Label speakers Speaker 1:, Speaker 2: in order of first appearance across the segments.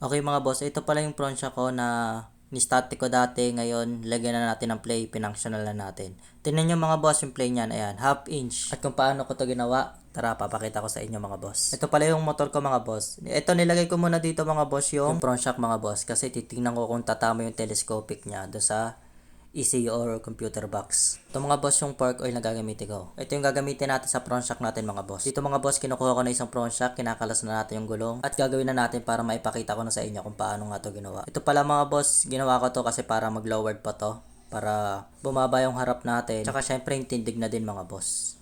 Speaker 1: Okay mga boss, ito pala yung pronsya ko na ni-static ko dati. Ngayon, lagyan na natin ng play, pinanctional na natin. Tingnan nyo mga boss yung play niyan, ayan, half inch. At kung paano ko to ginawa, tara papakita ko sa inyo mga boss. Ito pala yung motor ko mga boss. Ito nilagay ko muna dito mga boss yung front shock mga boss. Kasi titingnan ko kung tatama yung telescopic niya do sa ECU or computer box. Ito mga boss yung fork oil na gagamitin ko. Ito yung gagamitin natin sa front shock natin mga boss. Dito mga boss, kinukuha ko na isang front shock, kinakalas na natin yung gulong at gagawin na natin para maipakita ko na sa inyo kung paano nga to ginawa. Ito pala mga boss, ginawa ko to kasi para mag-lowered pa to. Para bumaba yung harap natin. Tsaka syempre yung tindig na din mga boss.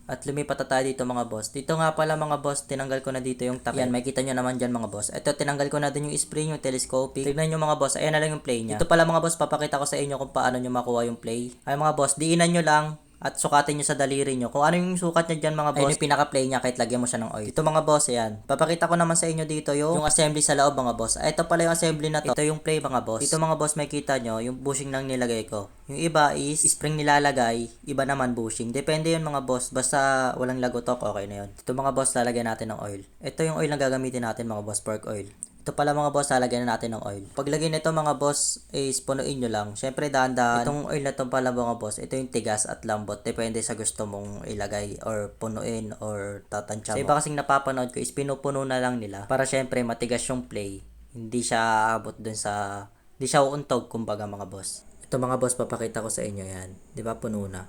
Speaker 1: At lumipat na tayo dito mga boss. Dito nga pala mga boss, tinanggal ko na dito yung takip. Yan, makikita nyo naman dyan mga boss. Ito, tinanggal ko na din yung spring, yung telescopic. Tignan nyo mga boss, ayan na lang yung play niya. Dito pala mga boss, papakita ko sa inyo kung paano nyo makuha yung play. Ay mga boss, diinan nyo lang at sukatin nyo sa daliri nyo. Kung ano yung sukat niya dyan mga boss, ayun yung pinaka-play niya kahit lagyan mo siya ng oil. Ito mga boss, ayan. Papakita ko naman sa inyo dito yung assembly sa loob mga boss. Ay, ito pala yung assembly na to. Ito yung play mga boss. Dito mga boss, makikita nyo yung bushing lang nilagay ko. Yung iba is spring nilalagay, iba naman bushing. Depende yun mga boss. Basta walang lagotok, okay na yun. Ito mga boss, lalagyan natin ng oil. Ito yung oil na gagamitin natin mga boss, pork oil. Ito pala mga boss, lalagyan na natin ng oil. Paglagay nito mga boss, is punuin nyo lang. Syempre dahan-dahan. Itong oil na to pala mga boss, ito yung tigas at lambot. Depende sa gusto mong ilagay or punuin or tatansya mo. Sa iba kasing napapanood ko is pinupuno na lang nila para syempre matigas yung play. Hindi siya abot dun sa, hindi siya uuntog kumbaga mga boss. Ito mga boss, papakita ko sa inyo yan. Di ba puno na?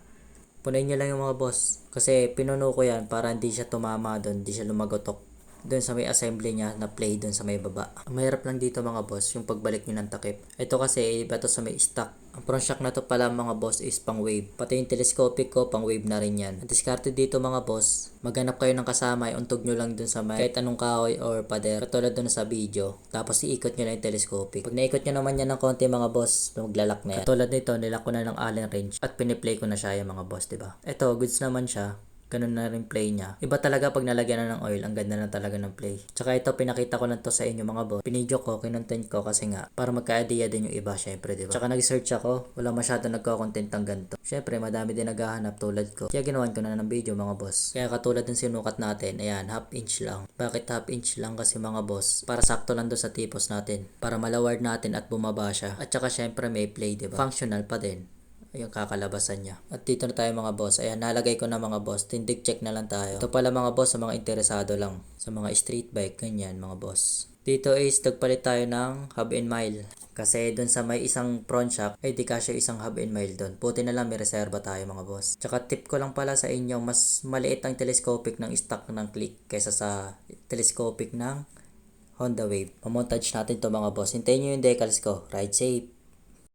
Speaker 1: Punuin nyo lang yung mga boss. Kasi pinuno ko yan para hindi siya tumama doon, hindi siya lumagotok doon sa may assembly niya na play doon sa may baba. Ang mahirap lang dito mga boss, yung pagbalik nyo ng takip. Ito kasi, iba to sa may stock. Ang front shock na to pala mga boss is pang wave. Pati yung telescopic ko, pang wave na rin yan. Ang diskarte dito mga boss, maghanap kayo ng kasama, untog nyo lang doon sa may kahit anong kahoy or pader. Katulad doon sa video. Tapos iikot nyo lang yung telescopic. Pag naikot nyo naman yan ng konti mga boss, maglalak na yan. Katulad nito, nilak ko na ng Allen wrench at piniplay ko na siya yung mga boss, diba? Ito, goods naman siya. Ganun na rin play niya. Iba talaga pag nalagyan na ng oil, ang ganda na talaga ng play. Tsaka ito, pinakita ko lang to sa inyo mga boss. Pinidyo ko, kinontent ko kasi nga, para magka-idea din yung iba, syempre, diba? Tsaka nag-search ako, wala masyado nagko-content ng ganito. Syempre, madami din naghahanap tulad ko. Kaya ginawan ko na ng video mga boss. Kaya katulad ng sinukat natin, ayan, half inch lang. Bakit half inch lang? Kasi mga boss, para sakto lang doon sa tipos natin. Para malaward natin at bumaba siya. At tsaka syempre may play, diba? Functional pa din yung kakalabasan niya. At dito na tayo mga boss. Ayan, nalagay ko na mga boss. Tindig check na lang tayo. Ito pala mga boss sa mga interesado lang. Sa mga street bike, ganyan mga boss. Dito is nagpalit tayo ng hub and mile. Kasi dun sa may isang front shock, ay di kasya isang hub and mile dun. Buti na lang may reserva tayo mga boss. Tsaka tip ko lang pala sa inyo, mas maliit ang telescopic ng stock ng click kaysa sa telescopic ng Honda Wave. Pamontage natin to mga boss. Hintayin nyo yung decals ko. Ride safe!